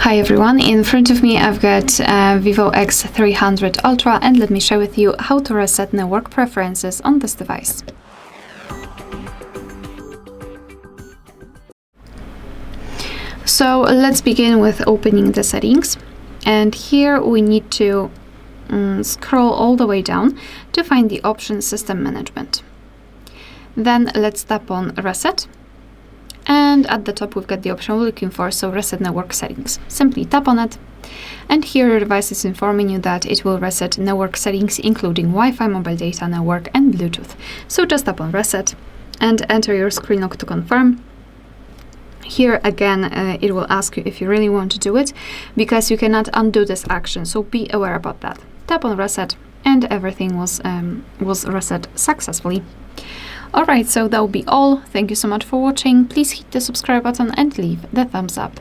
Hi everyone, in front of me I've got VIVO X300 Ultra, and let me share with you how to reset network preferences on this device. So let's begin with opening the settings, and here we need to scroll all the way down to find the option System Management. Then let's tap on Reset. And at the top we've got the option we're looking for, so Reset Network Settings. Simply tap on it, and here your device is informing you that it will reset network settings including Wi-Fi, mobile data network and Bluetooth. So just tap on Reset and enter your screen lock to confirm. Here again it will ask you if you really want to do it, because you cannot undo this action, so be aware about that. Tap on Reset and everything was reset successfully. Alright, so that will be all. Thank you so much for watching. Please hit the subscribe button and leave the thumbs up.